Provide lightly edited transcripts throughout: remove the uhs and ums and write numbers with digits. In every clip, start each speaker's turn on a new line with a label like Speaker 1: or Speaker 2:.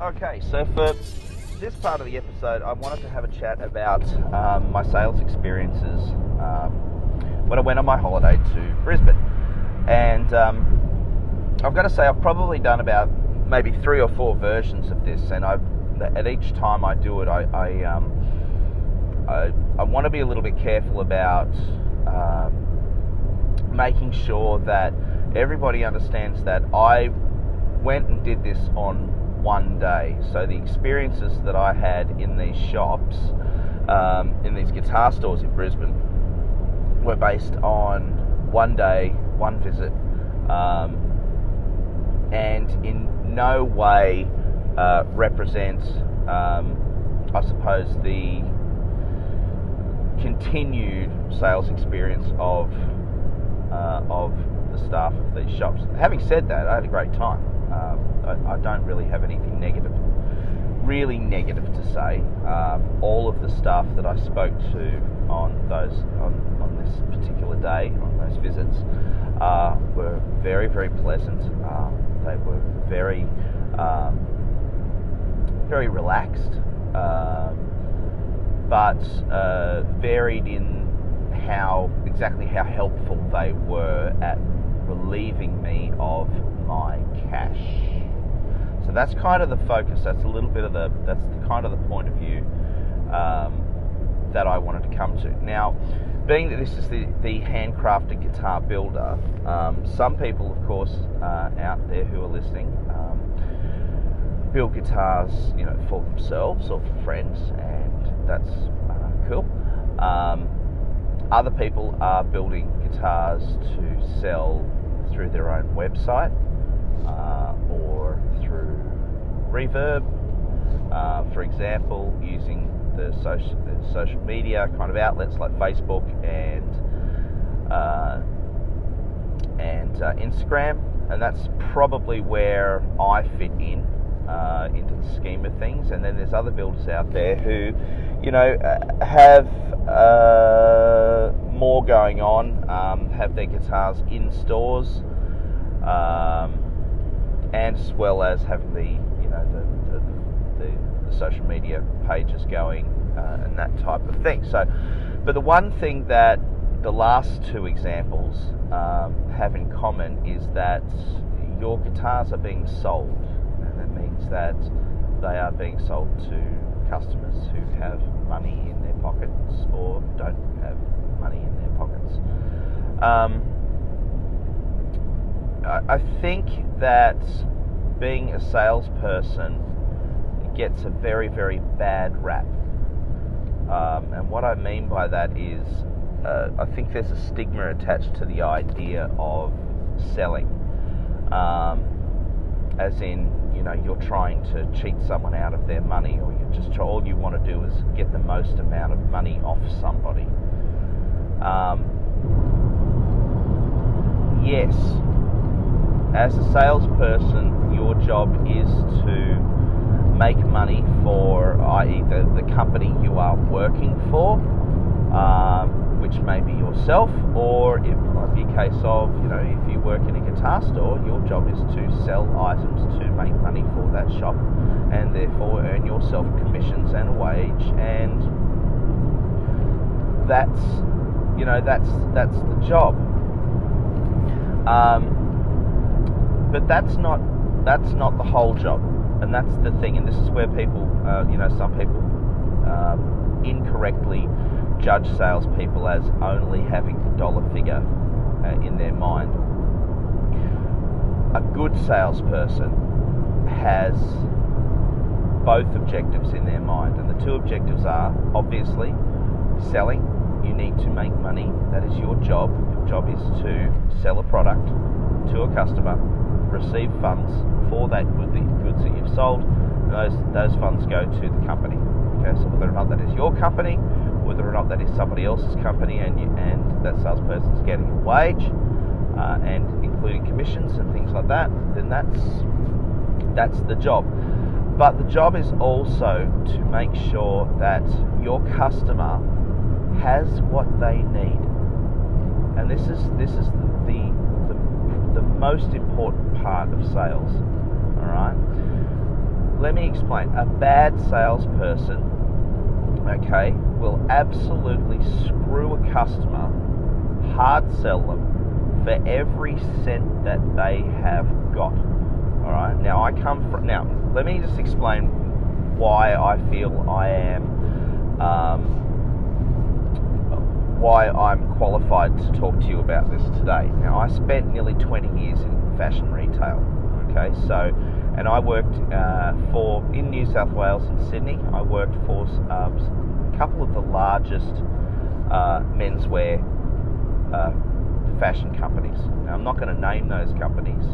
Speaker 1: Okay, so for this part of the episode, I wanted to have a chat about my sales experiences when I went on my holiday to Brisbane. And I've got to say, I've probably done about maybe 3 or 4 versions of this, and at each time I do it, I want to be a little bit careful about making sure that everybody understands that I went and did this on one day. So the experiences that I had in these shops, in these guitar stores in Brisbane, were based on one day, one visit, and in no way represent, I suppose, the continued sales experience of the staff of these shops. Having said that, I had a great time. I don't really have anything really negative to say. All of the staff that I spoke to on this particular day, on those visits, were very, very pleasant. They were very, very relaxed, but varied in exactly how helpful they were at relieving me of my cash. So that's kind of the focus. That's a little bit of that's the kind of the point of view that I wanted to come to. Now, being that this is the handcrafted guitar builder, some people, of course, out there who are listening, build guitars, for themselves or for friends, and that's cool. Other people are building guitars to sell through their own website or through Reverb, for example, using the social media kind of outlets like Facebook and Instagram, and that's probably where I fit in into the scheme of things. And then there's other builders out there who, have more going on, have their guitars in stores, and as well as having the social media pages going and that type of thing. So, but the one thing that the last 2 examples have in common is that your guitars are being sold, and that means that they are being sold to customers who have money in their pockets or don't have money in their pockets. I think that being a salesperson gets a very, very bad rap. And what I mean by that is I think there's a stigma attached to the idea of selling. As in, you're trying to cheat someone out of their money, or all you want to do is get the most amount of money off somebody. Yes, as a salesperson, your job is to make money for, i.e. the company you are working for, which may be yourself, or it might be a case of, if you work in a guitar store, your job is to sell items to make money for that shop, and therefore earn yourself commissions and a wage, and that's the job. But that's not the whole job, and that's the thing. And this is where people, some people incorrectly judge salespeople as only having the dollar figure in their mind. A good salesperson has both objectives in their mind, and the 2 objectives are obviously selling you need to make money. That is your job. Your job is to sell a product to a customer, receive funds for that goods that you've sold, and those funds go to the company. Okay, so whether or not that is your company, whether or not that is somebody else's company, and that salesperson's getting a wage, and including commissions and things like that, then that's the job. But the job is also to make sure that your customer has what they need, and this is the most important part of sales. All right, let me explain. A bad salesperson, okay, will absolutely screw a customer, hard sell them for every cent that they have got. All right. Now let me just explain why I feel I am, why I'm qualified to talk to you about this today. Now, I spent nearly 20 years in fashion retail. Okay, so, and I worked in New South Wales and Sydney. I worked for a couple of the largest menswear fashion companies. Now, I'm not going to name those companies,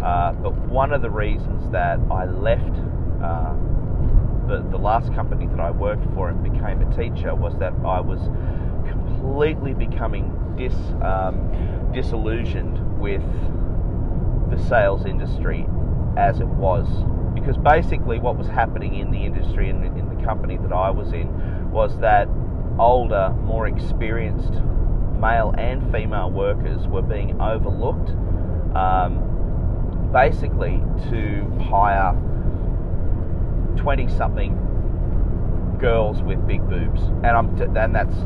Speaker 1: but one of the reasons that I left the last company that I worked for and became a teacher was that I was completely becoming disillusioned with the sales industry as it was, because basically what was happening in the industry and in the company that I was in was that older, more experienced male and female workers were being overlooked, basically to hire 20-something girls with big boobs, and that's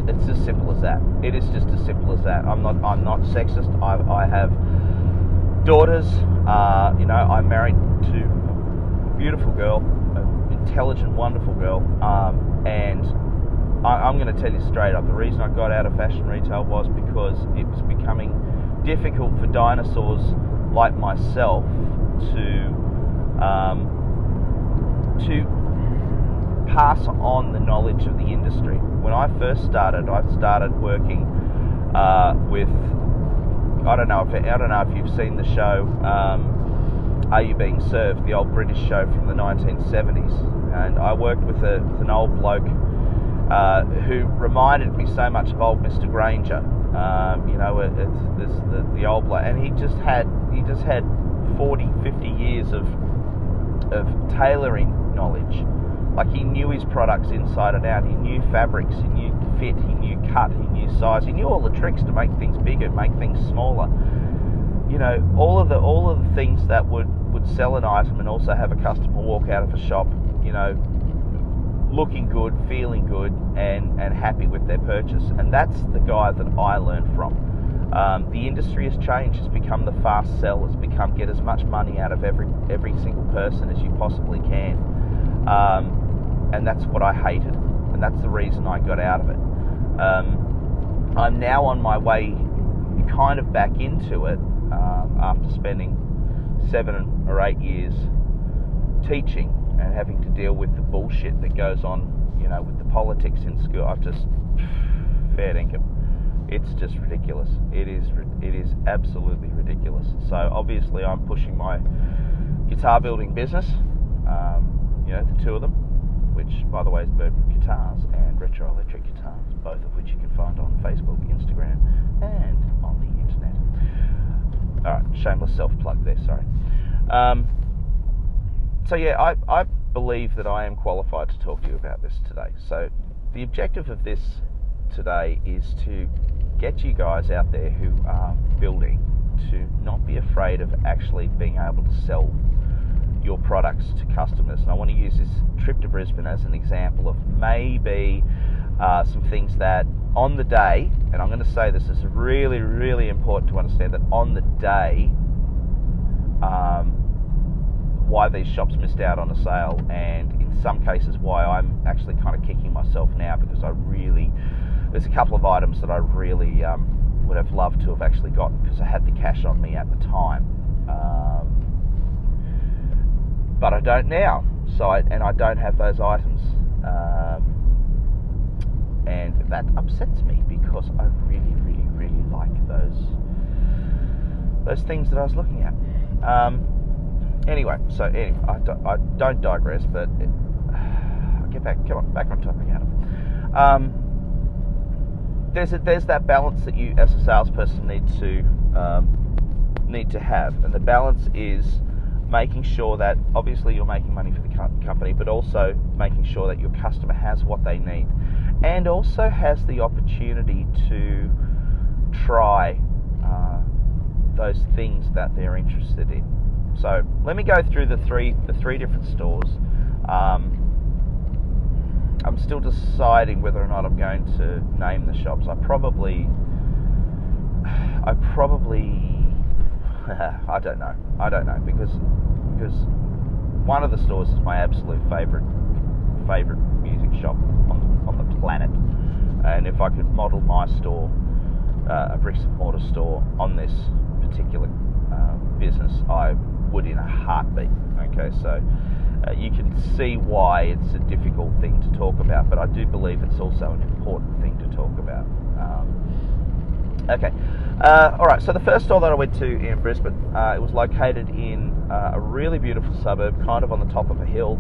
Speaker 1: it's as simple as that. It is just as simple as that. I'm not sexist. I have daughters. I'm married to a beautiful girl, an intelligent, wonderful girl, and I'm going to tell you straight up. The reason I got out of fashion retail was because it was becoming difficult for dinosaurs like myself to pass on the knowledge of the industry. When I first started, I started working with, I don't know if you've seen the show Are You Being Served, the old British show from the 1970s, and I worked with an old bloke who reminded me so much of old Mr. Granger. It's the old bloke, and he just had 40, 50 years of tailoring knowledge. Like, he knew his products inside and out. He knew fabrics, he knew fit, he knew cut, he knew size. He knew all the tricks to make things bigger, make things smaller. All of the things that would sell an item and also have a customer walk out of a shop, looking good, feeling good, and happy with their purchase. And that's the guy that I learned from. The industry has changed. It's become the fast sell. It's become get as much money out of every single person as you possibly can. And that's what I hated, and that's the reason I got out of it. I'm now on my way kind of back into it after spending 7 or 8 years teaching and having to deal with the bullshit that goes on, with the politics in school. I've just fair dinkum. It's just ridiculous. It is absolutely ridiculous. So obviously I'm pushing my guitar building business, the two of them, which by the way is Birdwood Guitars and Retro Electric Guitars, both of which you can find on Facebook, Instagram, and on the internet. Alright, shameless self-plug there, sorry. So yeah, I believe that I am qualified to talk to you about this today. So the objective of this today is to get you guys out there who are building to not be afraid of actually being able to sell your products to customers. And I want to use this trip to Brisbane as an example of maybe some things that on the day, and I'm going to say this is really, really important to understand, that on the day why these shops missed out on a sale, and in some cases why I'm actually kind of kicking myself now, because there's a couple of items that I really would have loved to have actually gotten because I had the cash on me at the time. But I don't now, and I don't have those items, and that upsets me because I really, really, really like those things that I was looking at. Anyway, I don't digress, but I'll get back on topic, Adam. There's that balance that you, as a salesperson, need to have, and the balance is making sure that obviously you're making money for the company, but also making sure that your customer has what they need, and also has the opportunity to try those things that they're interested in. So let me go through the three different stores. I'm still deciding whether or not I'm going to name the shops. I probably I don't know because one of the stores is my absolute favorite music shop on the planet, and if I could model my store, a bricks and mortar store, on this particular business, I would in a heartbeat. Okay, so you can see why it's a difficult thing to talk about, but I do believe it's also an important thing to talk about. Okay, all right, so the first store that I went to in Brisbane, it was located in a really beautiful suburb, kind of on the top of a hill.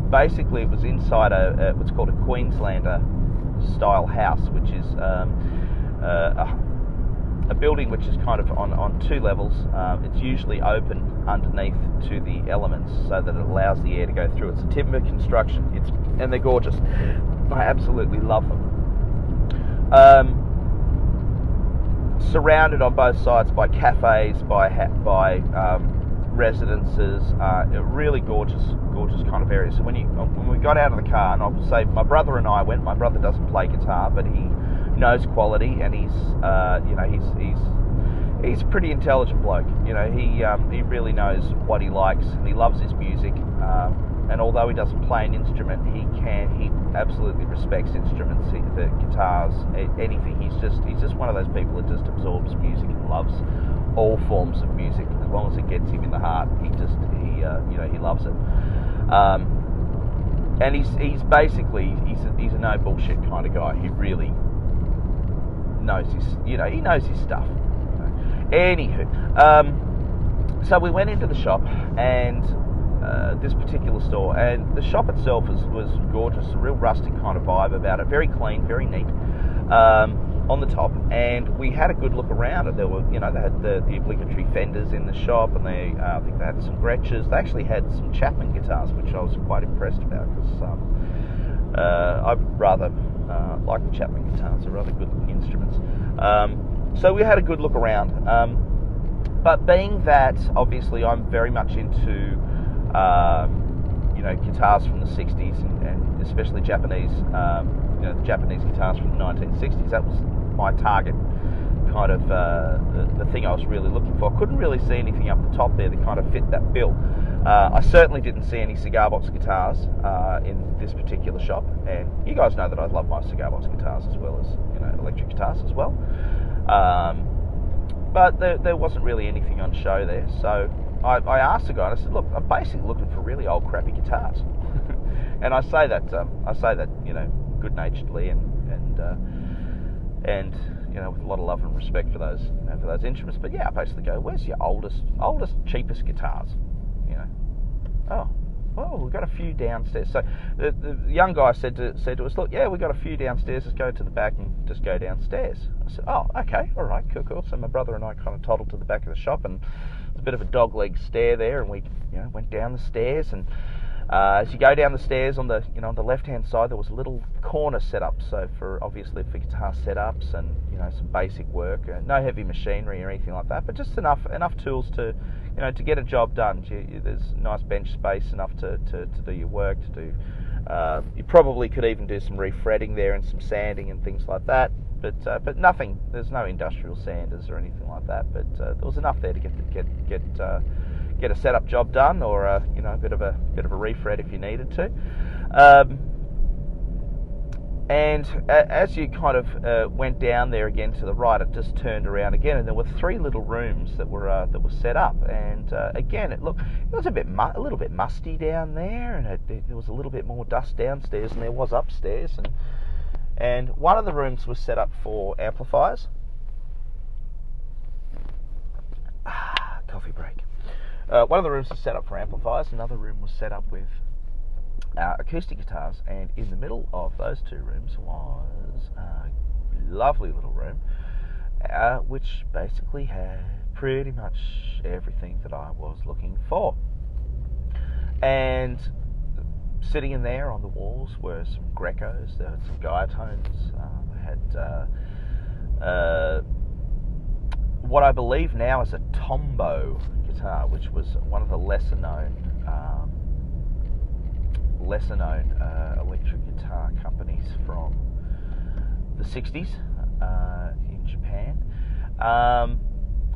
Speaker 1: Basically, it was inside what's called a Queenslander style house, which is a building which is kind of on two levels. It's usually open underneath to the elements so that it allows the air to go through. It's a timber construction, and they're gorgeous. I absolutely love them. Surrounded on both sides by cafes, by residences, a really gorgeous kind of area. So when we got out of the car, and I will say my brother and I went. My brother doesn't play guitar, but he knows quality, and he's a pretty intelligent bloke. You know, he really knows what he likes, and he loves his music. And although he doesn't play an instrument, he absolutely respects instruments, the guitars, anything. He's just one of those people that just absorbs music and loves all forms of music. As long as it gets him in the heart, he loves it. And he's basically a no bullshit kind of guy. He really knows he knows his stuff. Anywho, so we went into the shop, and this particular store, and the shop itself was gorgeous, a real rustic kind of vibe about it, very clean, very neat, on the top, and we had a good look around, and there were, they had the obligatory Fenders in the shop, and I think they had some Gretsch's. They actually had some Chapman guitars, which I was quite impressed about, because I rather like the Chapman guitars. They're rather good instruments. So we had a good look around, but being that obviously I'm very much into guitars from the 60s and especially Japanese, the Japanese guitars from the 1960s. That was my target kind of the thing I was really looking for. I couldn't really see anything up the top there that kind of fit that bill. I certainly didn't see any cigar box guitars in this particular shop, and you guys know that I love my cigar box guitars as well as electric guitars as well. But there wasn't really anything on show there, so I asked the guy, and I said, look, I'm basically looking for really old crappy guitars. And I say that good-naturedly and with a lot of love and respect for those instruments. But yeah, I basically go, where's your oldest, cheapest guitars? Oh, well, we've got a few downstairs. So the young guy said to us, look, yeah, we've got a few downstairs. Let's go to the back and just go downstairs. I said, oh, okay, all right, cool. So my brother and I kind of toddled to the back of the shop, and there's a bit of a dogleg stair there, and we went down the stairs, and as you go down the stairs on the on the left-hand side, there was a little corner set up, so for guitar setups and some basic work, no heavy machinery or anything like that, but just enough tools to to get a job done. There's nice bench space, enough to do your work, to do. You probably could even do some refretting there and some sanding and things like that, but nothing. There's no industrial sanders or anything like that, but there was enough there to get a setup job done, or a bit of a refret if you needed to. And as you kind of went down there again to the right, it just turned around again, and there were 3 little rooms that were set up. And again, it was a little bit musty down there, and there was a little bit more dust downstairs than there was upstairs. And one of the rooms was set up for amplifiers. Coffee break. One of the rooms was set up for amplifiers. Another room was set up with acoustic guitars, and in the middle of those 2 rooms was a lovely little room, which basically had pretty much everything that I was looking for. And sitting in there on the walls were some Grecos, there were some Guitones, I had what I believe now is a Tombo guitar, which was one of the lesser known electric guitar companies from the 60s in Japan,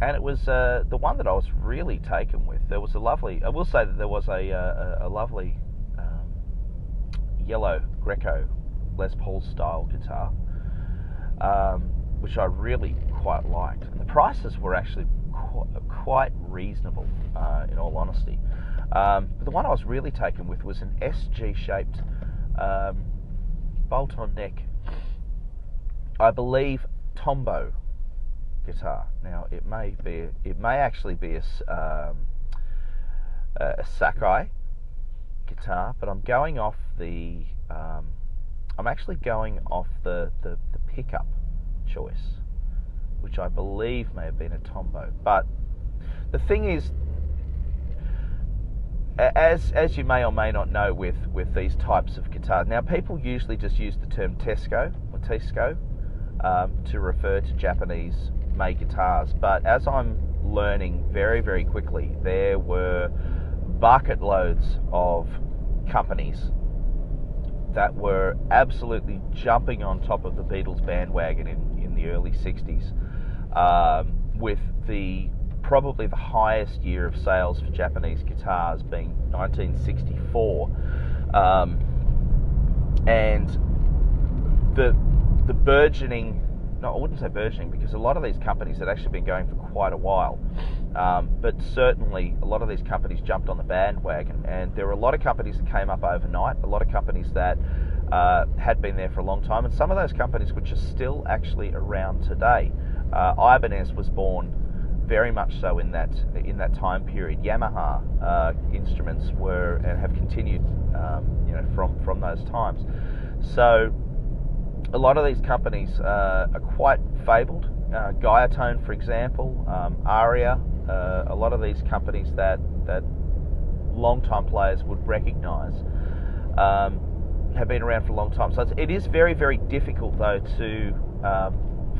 Speaker 1: and it was the one that I was really taken with. There was I will say that there was a lovely yellow Greco Les Paul style guitar, which I really quite liked, and the prices were actually quite reasonable, in all honesty. But the one I was really taken with was an SG-shaped bolt-on neck, I believe, Tombo guitar. Now it may actually be a Sakai guitar, but I'm going off the pickup choice, which I believe may have been a Tombo. But the thing is, as you may or may not know with these types of guitars, now people usually just use the term Tesco or Tesco to refer to Japanese made guitars, but as I'm learning very, very quickly, there were bucket loads of companies that were absolutely jumping on top of the Beatles bandwagon in the early 60s, with probably the highest year of sales for Japanese guitars being 1964, and the burgeoning, no, I wouldn't say burgeoning, because a lot of these companies had actually been going for quite a while, but certainly a lot of these companies jumped on the bandwagon, and there were a lot of companies that came up overnight, a lot of companies that had been there for a long time, and some of those companies which are still actually around today. Ibanez was born very much so in that time period. Yamaha instruments were and have continued, from those times. So a lot of these companies are quite fabled. Guitone, for example, Aria, a lot of these companies that long-time players would recognise have been around for a long time. So it is very, very difficult, though, to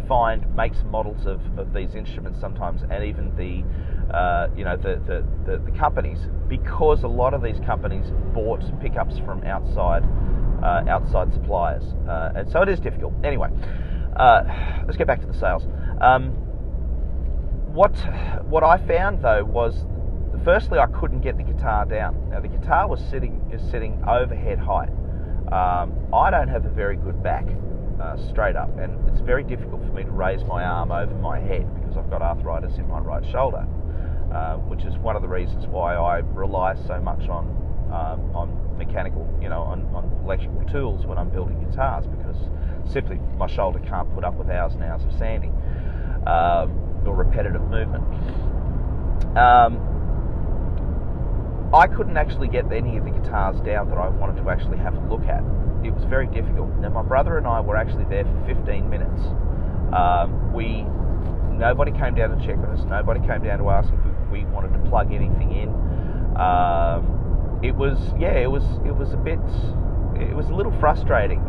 Speaker 1: find makes and models of these instruments sometimes, and even the companies, because a lot of these companies bought pickups from outside suppliers, and so it is difficult. Anyway, let's get back to the sales. What I found, though, was, firstly, I couldn't get the guitar down. Now the guitar was sitting overhead height. I don't have a very good back, straight up, and it's very difficult for me to raise my arm over my head because I've got arthritis in my right shoulder, which is one of the reasons why I rely so much on mechanical, on electrical tools when I'm building guitars, because simply my shoulder can't put up with hours and hours of sanding or repetitive movement. I couldn't actually get any of the guitars down that I wanted to actually have a look at. It was very difficult. Now, my brother and I were actually there for 15 minutes. Nobody came down to check on us. Nobody came down to ask if we wanted to plug anything in. It was a little frustrating.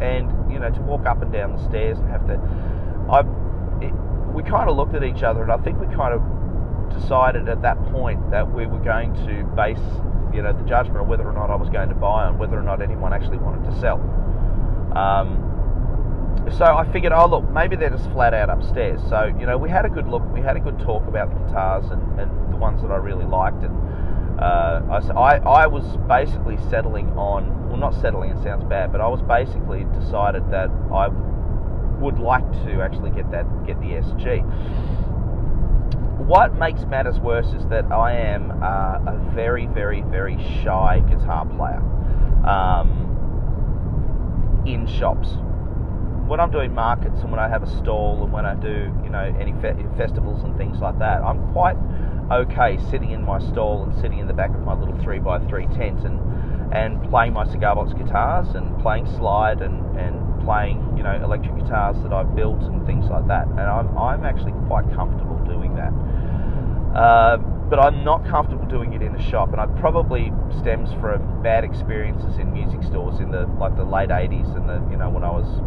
Speaker 1: And to walk up and down the stairs and have to, we kind of looked at each other, and I think we kind of decided at that point that we were going to base the judgment of whether or not I was going to buy on whether or not anyone actually wanted to sell. So I figured, oh look, maybe they're just flat out upstairs. So we had a good look, we had a good talk about the guitars and the ones that I really liked, and I was basically settling on, well, not settling, it sounds bad, but I was basically decided that I would like to actually get the SG. What makes matters worse is that I am a very, very, very shy guitar player in shops. When I'm doing markets and when I have a stall and when I do, any festivals and things like that, I'm quite okay sitting in my stall and sitting in the back of my little 3x3 tent and playing my cigar box guitars and playing slide and playing, electric guitars that I've built and things like that. And I'm actually quite comfortable doing that. But I'm not comfortable doing it in a shop, and it probably stems from bad experiences in music stores in the late 80s and when I was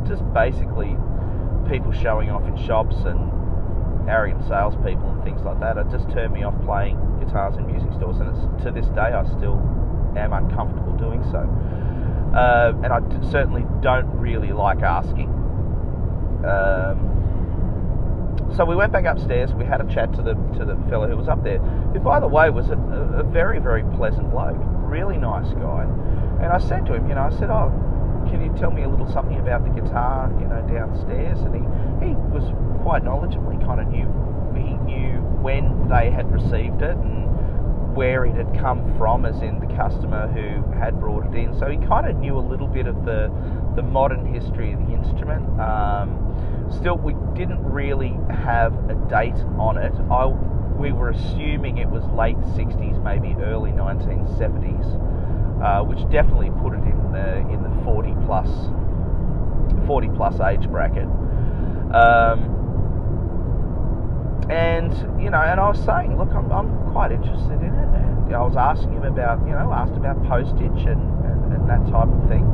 Speaker 1: just basically people showing off in shops and arrogant salespeople and things like that. It just turned me off playing guitars in music stores, and to this day I still am uncomfortable doing so. And I certainly don't really like asking. So we went back upstairs. We had a chat to the fellow who was up there, who, by the way, was a very, very pleasant bloke, really nice guy. And I said to him, "Oh, can you tell me a little something about the guitar, downstairs?" And he was quite knowledgeable. He kind of knew when they had received it and where it had come from, as in the customer who had brought it in. So he kind of knew a little bit of the modern history of the instrument. Still, we didn't really have a date on it. We were assuming it was late 60s, maybe early 1970s, which definitely put it in the 40 plus age bracket. And I was saying, look, I'm quite interested in it. And I was asking him about, asked about postage and that type of thing.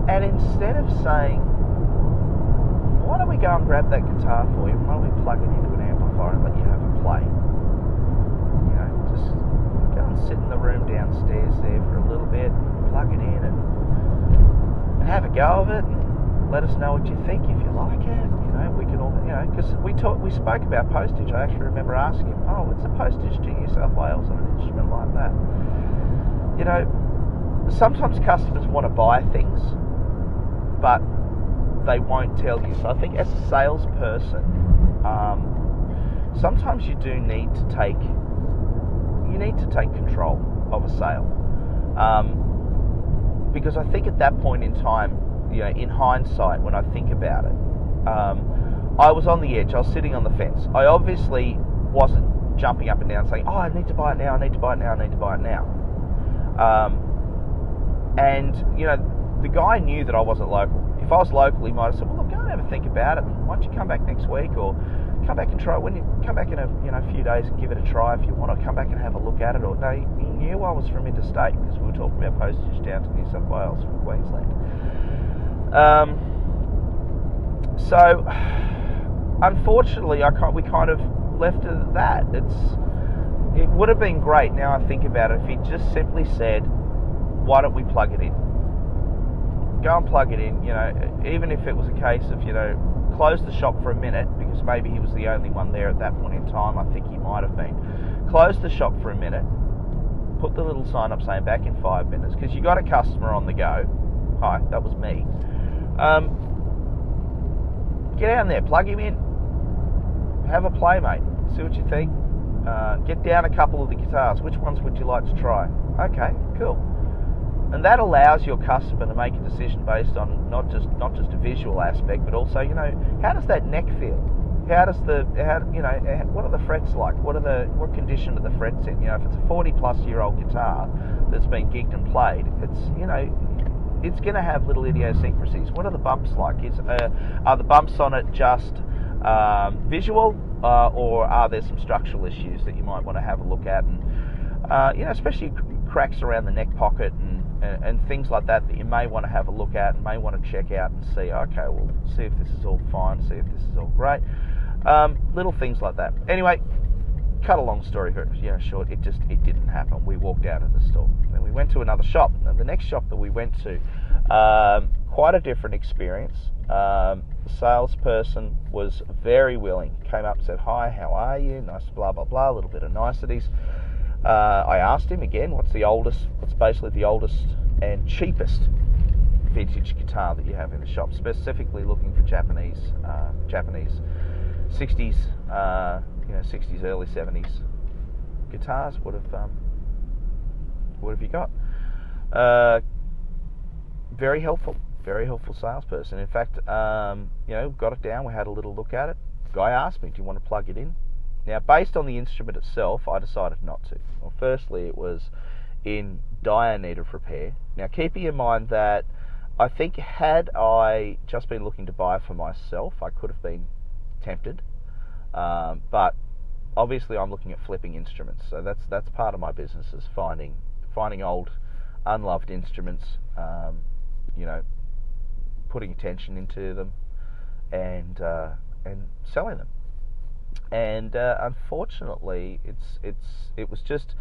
Speaker 1: And instead of saying, why don't we go and grab that guitar for you? Why don't we plug it into an amplifier and let you have a play? Just go and sit in the room downstairs there for a little bit, plug it in and have a go of it. Let us know what you think. If you like it, we can all, because we spoke about postage. I actually remember asking him, "Oh, what's the postage to New South Wales on an instrument like that?" Sometimes customers want to buy things, but they won't tell you. So I think as a salesperson, sometimes you do need to take control of a sale, because I think at that point in time, in hindsight, when I think about it, I was on the edge. I was sitting on the fence. I obviously wasn't jumping up and down saying, "Oh, I need to buy it now, I need to buy it now, I need to buy it now." And the guy knew that I wasn't local. If I was local, he might have said, "Well, look, go and have a think about it. Why don't you come back next week, or come back and try it when you come back in a few days and give it a try if you want to come back and have a look at it." Or no, he knew I was from interstate because we were talking about postage down to New South Wales from Queensland. So unfortunately, we kind of left it at that. It would have been great, now I think about it, if he just simply said, "Why don't we plug it in? Go and plug it in." Even if it was a case of close the shop for a minute, because maybe he was the only one there at that point in time. I think he might have been. Close the shop for a minute, put the little sign up saying "back in 5 minutes," because you got a customer on the go. Hi, that was me. Get down there, plug him in, have a play, mate, see what you think. Get down a couple of the guitars. Which ones would you like to try? Okay, cool. And that allows your customer to make a decision based on not just a visual aspect, but also, how does that neck feel? What are the frets like? What condition are the frets in? If it's a 40-plus-year-old guitar that's been gigged and played, it's going to have little idiosyncrasies. What are the bumps like? Are the bumps on it just visual, or are there some structural issues that you might want to have a look at? And especially cracks around the neck pocket and things like that you may want to have a look at and may want to check out and see, okay, well, see if this is all fine, see if this is all great. Little things like that. Anyway, cut a long story short, it didn't happen. We walked out of the store. Then we went to another shop, and the next shop that we went to, quite a different experience. The salesperson was very willing, came up and said, "Hi, how are you? Nice, blah, blah, blah," a little bit of niceties. I asked him again, what's basically the oldest and cheapest vintage guitar that you have in the shop, specifically looking for Japanese 60s, 60s, early 70s guitars. What have you got? Very helpful salesperson. In fact, got it down. We had a little look at it. Guy asked me, "Do you want to plug it in?" Now, based on the instrument itself, I decided not to. Well, firstly, it was in dire need of repair. Now, keeping in mind that I think had I just been looking to buy for myself, I could have been tempted. But obviously, I'm looking at flipping instruments, so that's part of my business, is finding old, unloved instruments, putting attention into them, and selling them. And unfortunately, it was just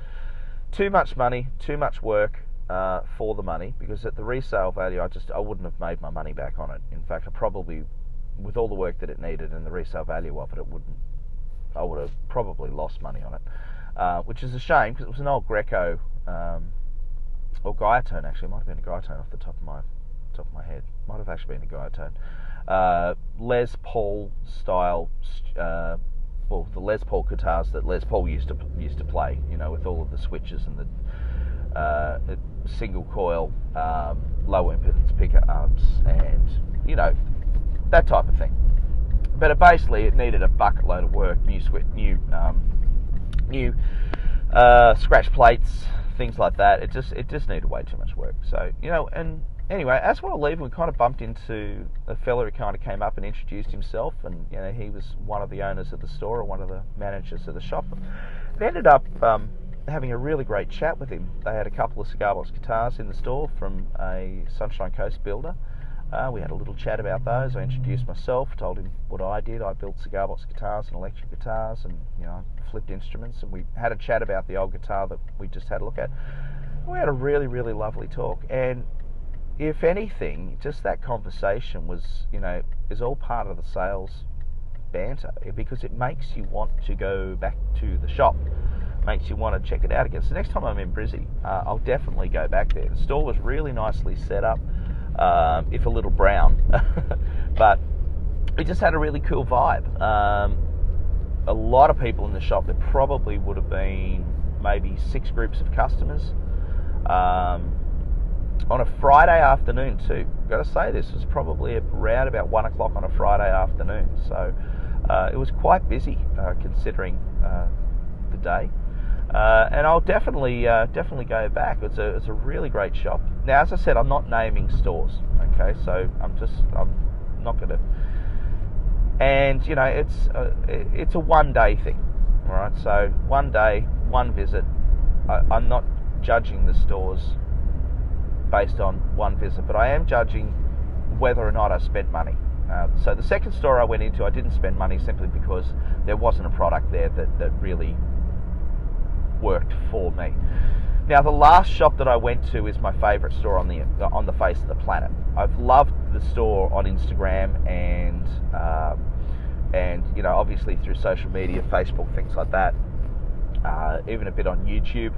Speaker 1: too much money, too much work for the money, because at the resale value, I wouldn't have made my money back on it. In fact, I probably, with all the work that it needed and the resale value of it, I would have probably lost money on it, which is a shame, because it was an old Greco or Guiatone. Actually, it might have been a Guiatone off the top of my head. Might have actually been a Guiatone. Les Paul style. The Les Paul guitars that Les Paul used to play, with all of the switches and the single coil, low impedance pickups, and that type of thing. But basically, it needed a bucket load of work, new scratch plates, things like that. It just needed way too much work. So and anyway, as we were leaving, we kind of bumped into a fella who kind of came up and introduced himself, and he was one of the owners of the store, or one of the managers of the shop. We ended up having a really great chat with him. They had a couple of cigar box guitars in the store from a Sunshine Coast builder. We had a little chat about those. I introduced myself, told him what I did. I built cigar box guitars and electric guitars, and flipped instruments, and we had a chat about the old guitar that we just had a look at. We had a really, really lovely talk, and if anything, just that conversation was, is all part of the sales banter, because it makes you want to go back to the shop, makes you want to check it out again. So next time I'm in Brizzy, I'll definitely go back there. The store was really nicely set up, if a little brown, but it just had a really cool vibe. A lot of people in the shop. There probably would have been maybe 6 groups of customers. On a Friday afternoon too. Got to say, this was probably around about 1 o'clock on a Friday afternoon, so it was quite busy considering the day. And I'll definitely go back. It's a really great shop. Now, as I said, I'm not naming stores. Okay, so I'm not going to. And it's a one-day thing. All right, so one day, one visit. I'm not judging the stores based on one visit, but I am judging whether or not I spent money. So the second store I went into, I didn't spend money simply because there wasn't a product there that really worked for me. Now, the last shop that I went to is my favourite store on the face of the planet. I've loved the store on Instagram and obviously through social media, Facebook, things like that. Even a bit on YouTube.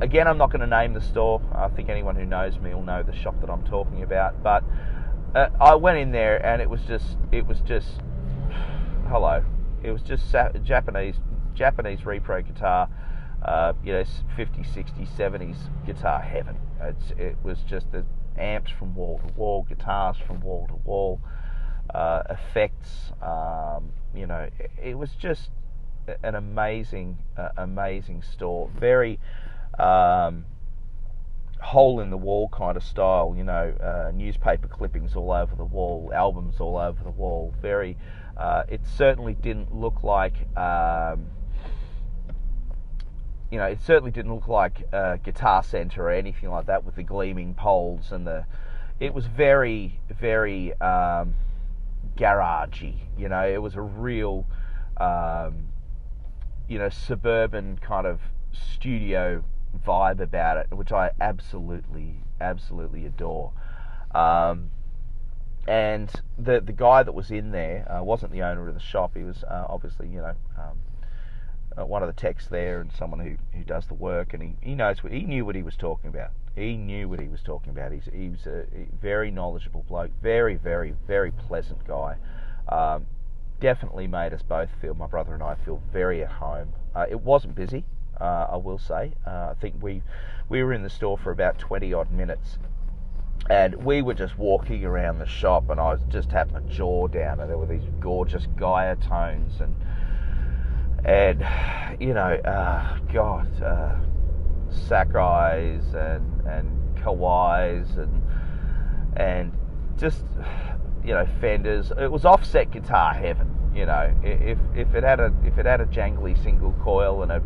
Speaker 1: Again, I'm not going to name the store. I think anyone who knows me will know the shop that I'm talking about. But I went in there, and it was just hello. It was just Japanese repro guitar, 50s, 60s, 70s guitar heaven. It was just the amps from wall to wall, guitars from wall to wall, effects. It was just an amazing store. Very hole in the wall kind of style. Newspaper clippings all over the wall, albums all over the wall. Very. It certainly didn't look like. It certainly didn't look like Guitar Center or anything like that with the gleaming poles and the. It was very, very garagey. It was a real. suburban kind of studio vibe about it, which I absolutely adore. And the guy that was in there wasn't the owner of the shop. He was obviously, one of the techs there and someone who does the work, and he knew what he was talking about. He knew what he was talking about. He was a very knowledgeable bloke, very, very, very pleasant guy. Definitely made us both feel, my brother and I, feel very at home. It wasn't busy, I will say. I think we were in the store for about 20 odd minutes, and we were just walking around the shop, and I was just had my jaw down, and there were these gorgeous Gaia tones and Sakai's and Kawai's and just Fenders. It was offset guitar heaven. If it had a jangly single coil and a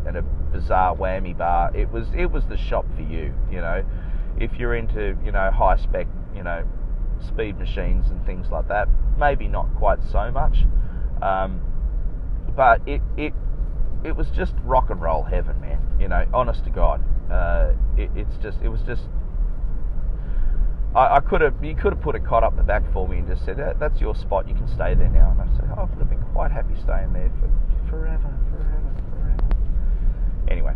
Speaker 1: bizarre whammy bar, it was the shop for you. If you're into high spec speed machines and things like that, maybe not quite so much, but it was just rock and roll heaven, man. Honest to God, you could have put a cot up the back for me and just said, that's your spot, you can stay there now. And I said, I would have been quite happy staying there for forever. Anyway,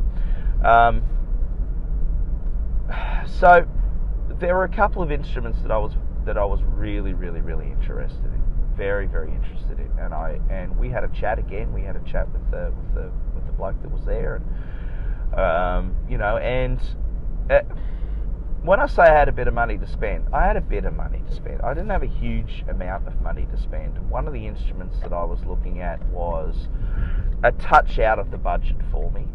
Speaker 1: so there were a couple of instruments that I was really, really, really interested in, very, very interested in, and we had a chat again. We had a chat with the bloke that was there, and when I say I had a bit of money to spend, I had a bit of money to spend. I didn't have a huge amount of money to spend. One of the instruments that I was looking at was a touch out of the budget for me.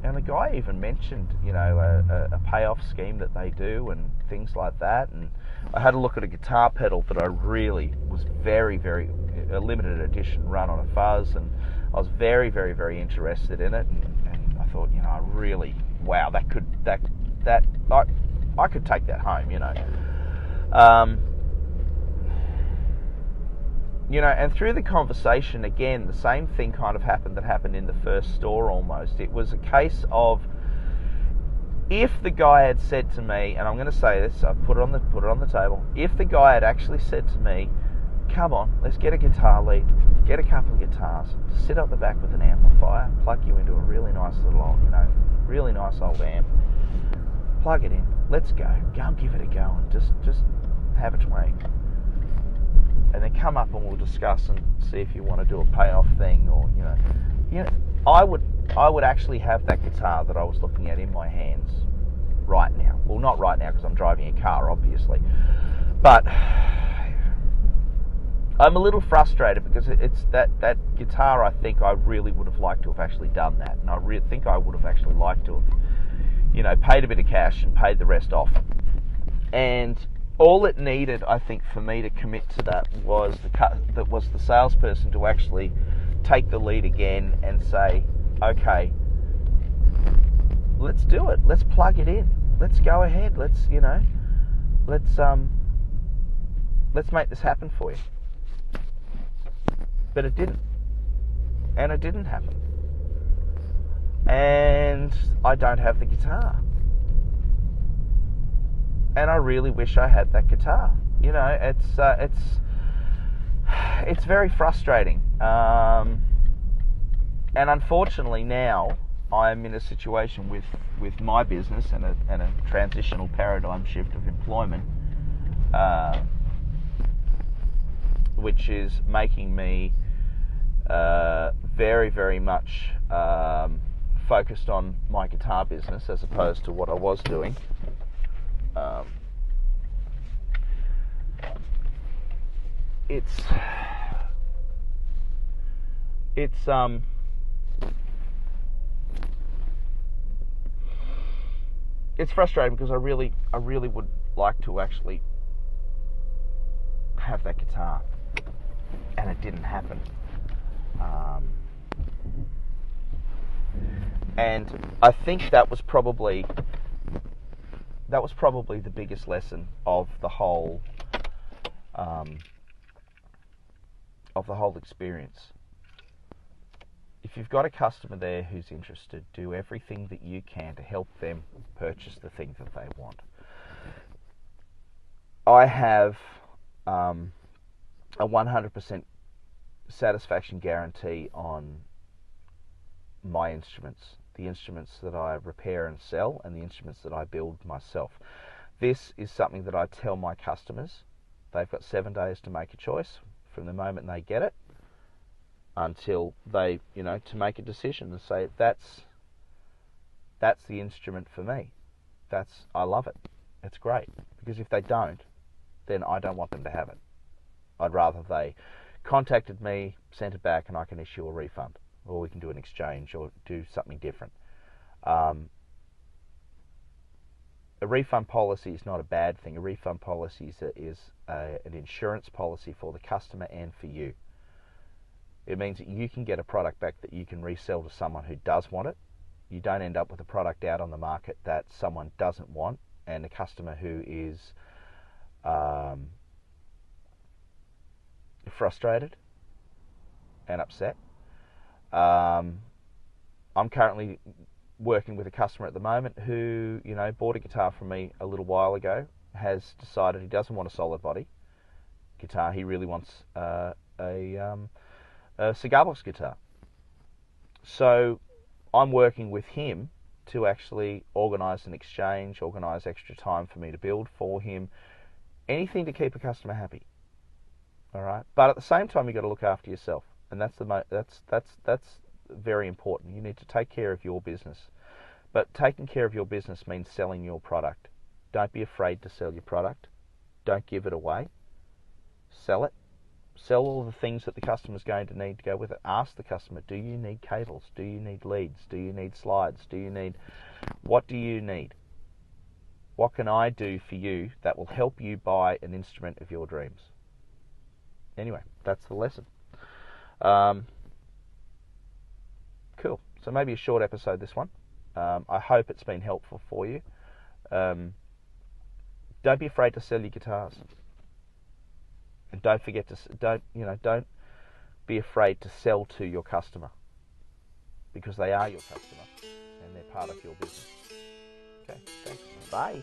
Speaker 1: And the guy even mentioned, a payoff scheme that they do and things like that. And I had a look at a guitar pedal that I really was very, very, a limited edition run on a fuzz, and I was very, very, very interested in it. And I thought, I really, wow, I could take that home, and through the conversation, again, the same thing kind of happened in the first store almost. It was a case of, if the guy had said to me, and I'm going to say this, I've put it on the table, if the guy had actually said to me, come on, let's get a guitar lead, get a couple of guitars, sit up the back with an amplifier, plug you into a really nice little, really nice old amp, plug it in, let's go and give it a go, and just have a twang, and then come up and we'll discuss and see if you want to do a payoff thing, or I would actually have that guitar that I was looking at in my hands right now. Well, not right now because I'm driving a car, obviously, but I'm a little frustrated because it's that guitar. I think I really would have liked to have actually done that, and I think I would have actually liked to have paid a bit of cash and paid the rest off. And all it needed, I think, for me to commit to that was the salesperson to actually take the lead again and say, okay, let's do it. Let's plug it in. Let's go ahead. Let's make this happen for you. But it didn't. And it didn't happen. And I don't have the guitar. And I really wish I had that guitar. It's very frustrating. And unfortunately now I'm in a situation with my business and a transitional paradigm shift of employment, which is making me very, very much focused on my guitar business as opposed to what I was doing. It's frustrating because I really would like to actually have that guitar, and it didn't happen. And I think that was probably the biggest lesson of the whole experience. if you've got a customer there who's interested, do everything that you can to help them purchase the thing that they want. I have a 100% satisfaction guarantee on my instruments, the instruments that I repair and sell, and the instruments that I build myself. This is something that I tell my customers. They've got 7 days to make a choice from the moment they get it until they, to make a decision and say, that's the instrument for me. I love it. It's great. Because if they don't, then I don't want them to have it. I'd rather they contacted me, sent it back, and I can issue a refund, or we can do an exchange or do something different. A refund policy is not a bad thing. A refund policy is an insurance policy for the customer and for you. It means that you can get a product back that you can resell to someone who does want it. You don't end up with a product out on the market that someone doesn't want, and a customer who is frustrated and upset. I'm currently working with a customer at the moment who, bought a guitar from me a little while ago, has decided he doesn't want a solid body guitar. He really wants a cigar box guitar. So I'm working with him to actually organise an exchange, organise extra time for me to build for him, anything to keep a customer happy. All right, but at the same time, you've got to look after yourself, and that's very important. You need to take care of your business, but taking care of your business means selling your product. Don't be afraid to sell your product. Don't give it away. Sell it. Sell all the things that the customer's going to need to go with it. Ask the customer, do you need cables? Do you need leads? Do you need slides? What do you need? What can I do for you that will help you buy an instrument of your dreams? Anyway, that's the lesson. Cool. So maybe a short episode, this one. I hope it's been helpful for you. Don't be afraid to sell your guitars. And don't forget don't be afraid to sell to your customer, because they are your customer and they're part of your business. Okay, thanks. Bye.